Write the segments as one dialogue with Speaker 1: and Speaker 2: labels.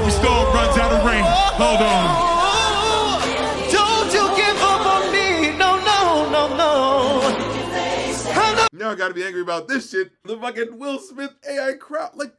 Speaker 1: every storm runs out of rain. Hold on.
Speaker 2: Don't you give up on me. No, no, no, no.
Speaker 3: Now I gotta be angry about this shit. The fucking Will Smith AI crowd. Like,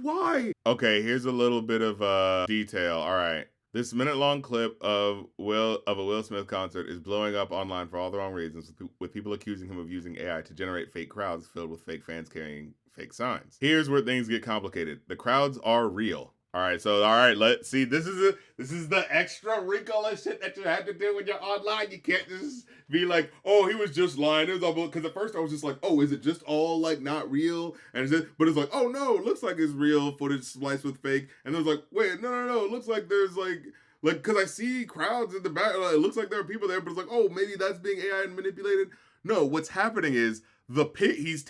Speaker 3: why? Okay, here's a little bit of detail. All right. This minute-long clip of a Will Smith concert is blowing up online for all the wrong reasons, with people accusing him of using AI to generate fake crowds filled with fake fans carrying fake signs. Here's where things get complicated. The crowds are real. All right, let's see. This is the extra wrinkle of shit that you have to do when you're online. You can't just be like, oh, he was just lying. It was all because at first I was just like, oh, is it just all like not real? And but it's like, oh no, it looks like it's real footage spliced with fake. And then it was like, wait, no, it looks like there's like because I see crowds in the back. It looks like there are people there, but it's like, oh, maybe that's being AI manipulated. No, what's happening is he's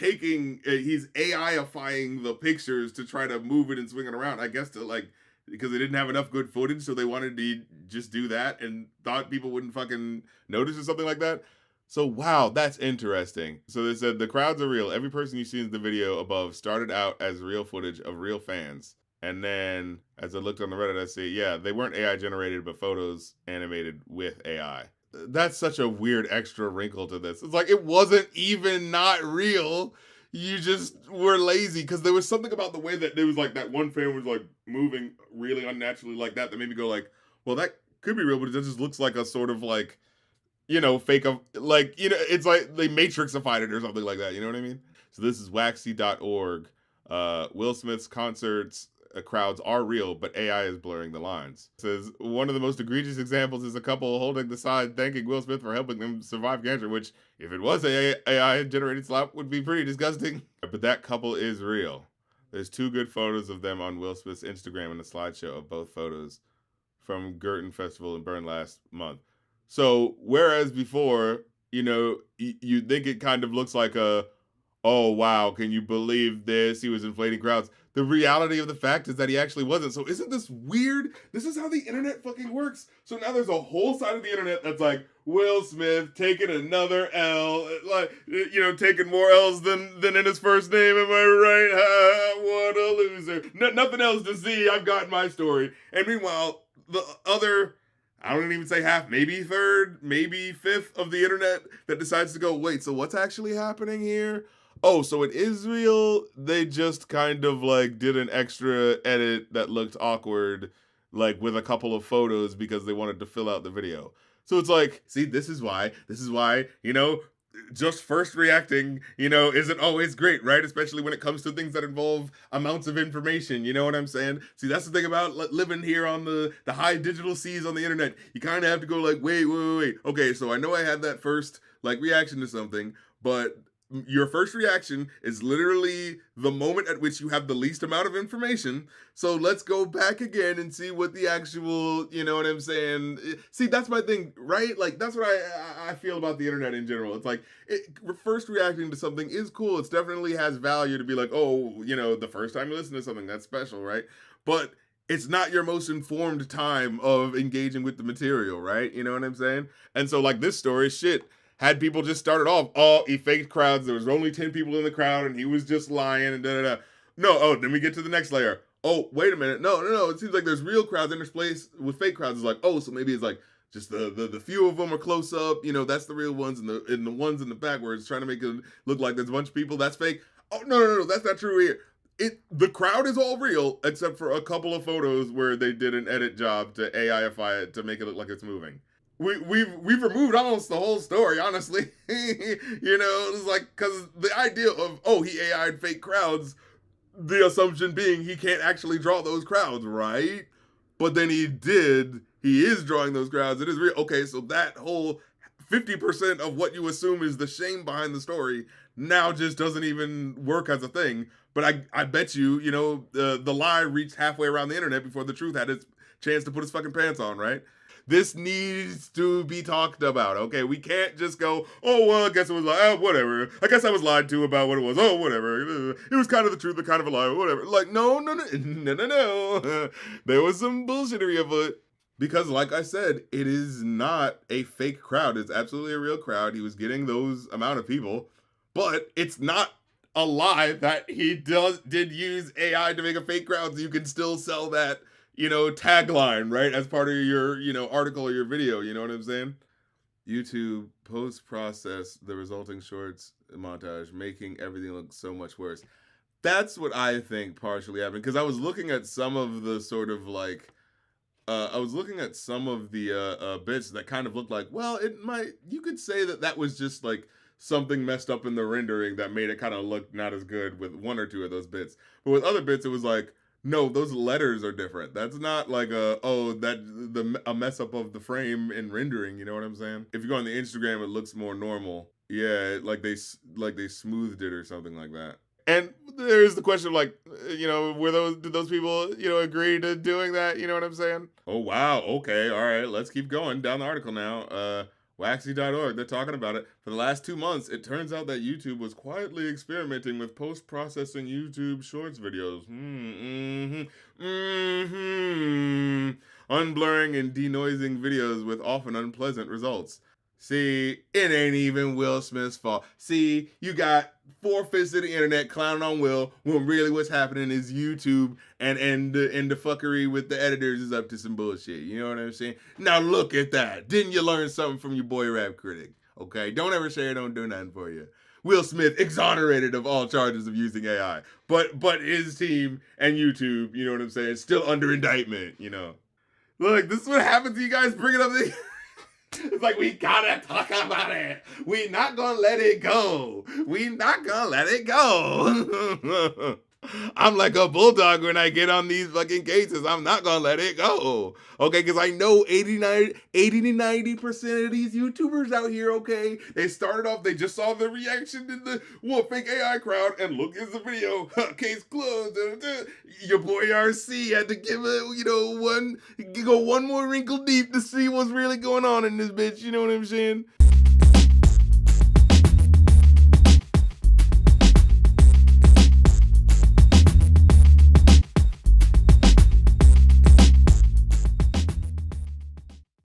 Speaker 3: AI-ifying the pictures to try to move it and swing it around. I guess because they didn't have enough good footage, so they wanted to just do that and thought people wouldn't fucking notice or something like that. So wow, that's interesting. So they said the crowds are real. Every person you see in the video above started out as real footage of real fans. And then as I looked on the Reddit, I see, yeah, they weren't AI generated, but photos animated with AI. That's such a weird extra wrinkle to this. It's like, it wasn't even not real. You just were lazy because there was something about the way that there was like that one fan was like moving really unnaturally like that made me go like, well, that could be real, but it just looks like a sort of like, fake of like, it's like they matrixified it or something like that. You know what I mean? So this is waxy.org. Will Smith's concerts crowds are real, but AI is blurring the lines. It says one of the most egregious examples is a couple holding the sign thanking Will Smith for helping them survive cancer, which if it was AI generated slap would be pretty disgusting. But that couple is real. There's 2 good photos of them on Will Smith's Instagram and a slideshow of both photos from Girton Festival in Bern last month. So whereas before, you think it kind of looks like oh wow, can you believe this? He was inflating crowds. The reality of the fact is that he actually wasn't. So isn't this weird? This is how the internet fucking works. So now there's a whole side of the internet that's like, Will Smith taking another L, like, taking more L's than in his first name. Am I right? What a loser. Nothing else to see. I've got my story. And meanwhile, the other, I don't even say half, maybe third, maybe fifth of the internet that decides to go, wait, so what's actually happening here? Oh, so in Israel, they just kind of like did an extra edit that looked awkward, like with a couple of photos because they wanted to fill out the video. So it's like, see, this is why, just first reacting, isn't always great, right? Especially when it comes to things that involve amounts of information, you know what I'm saying? See, that's the thing about living here on the high digital seas on the internet. You kind of have to go like, wait. Okay, so I know I had that first like reaction to something, but your first reaction is literally the moment at which you have the least amount of information. So let's go back again and see what the actual, you know what I'm saying? See, that's my thing, right? Like, that's what I feel about the internet in general. It's like, first reacting to something is cool. It definitely has value to be like, oh, the first time you listen to something, that's special, right? But it's not your most informed time of engaging with the material, right? You know what I'm saying? And so like this story, shit, had people just started off, oh, he faked crowds. There was only 10 people in the crowd and he was just lying and da-da-da. No, then we get to the next layer. Oh, wait a minute. No. It seems like there's real crowds interspaced with fake crowds. It's like, oh, so maybe it's like just the few of them are close up. That's the real ones. And the ones in the back where it's trying to make it look like there's a bunch of people, that's fake. Oh, no, that's not true here. The crowd is all real except for a couple of photos where they did an edit job to AIify it to make it look like it's moving. We've removed almost the whole story, honestly. It's like, because the idea of, oh, he AI'd fake crowds, the assumption being he can't actually draw those crowds, right? But then he is drawing those crowds. It is real. Okay, so that whole 50% of what you assume is the shame behind the story now just doesn't even work as a thing. But I bet you, the lie reached halfway around the internet before the truth had its chance to put his fucking pants on, right? This needs to be talked about, okay? We can't just go, oh, well, I guess it was whatever. I guess I was lied to about what it was. Oh, whatever. It was kind of the truth, but kind of a lie, whatever. Like, no. There was some bullshittery afoot. Because, like I said, it is not a fake crowd. It's absolutely a real crowd. He was getting those amount of people. But it's not a lie that he did use AI to make a fake crowd, so you can still sell that, tagline, right? As part of your, article or your video, you know what I'm saying? YouTube post-process the resulting shorts montage, making everything look so much worse. That's what I think partially happened, because I was looking at some of the sort of like bits that kind of looked like, well, you could say that was just like something messed up in the rendering that made it kind of look not as good with one or two of those bits. But with other bits, it was like, no, those letters are different. That's not like a mess up of the frame in rendering. You know what I'm saying? If you go on the Instagram, it looks more normal. Yeah, like they smoothed it or something like that. And there's the question of like, did those people, agree to doing that? You know what I'm saying? Oh, wow. Okay. All right. Let's keep going down the article now. Waxy.org, they're talking about it. For the last 2 months, it turns out that YouTube was quietly experimenting with post-processing YouTube Shorts videos. Unblurring and denoising videos with often unpleasant results. See, it ain't even Will Smith's fault. See, you got 4/5 of the internet clowning on Will when really what's happening is YouTube and the fuckery with the editors is up to some bullshit. You know what I'm saying? Now look at that. Didn't you learn something from your boy Rap Critic? Okay, don't ever say it don't do nothing for you. Will Smith exonerated of all charges of using AI, but his team and YouTube, you know what I'm saying, still under indictment. Look, this is what happens to you guys bringing up the. It's like, we gotta talk about it. We not gonna let it go. We not gonna let it go. I'm like a bulldog when I get on these fucking cases. I'm not gonna let it go. Okay, because I know 80 to 90% of these YouTubers out here, okay, they started off, they just saw the reaction to the fake AI crowd, and look, here's the video. Case closed. Your boy RC had to give it, go one more wrinkle deep to see what's really going on in this bitch. You know what I'm saying?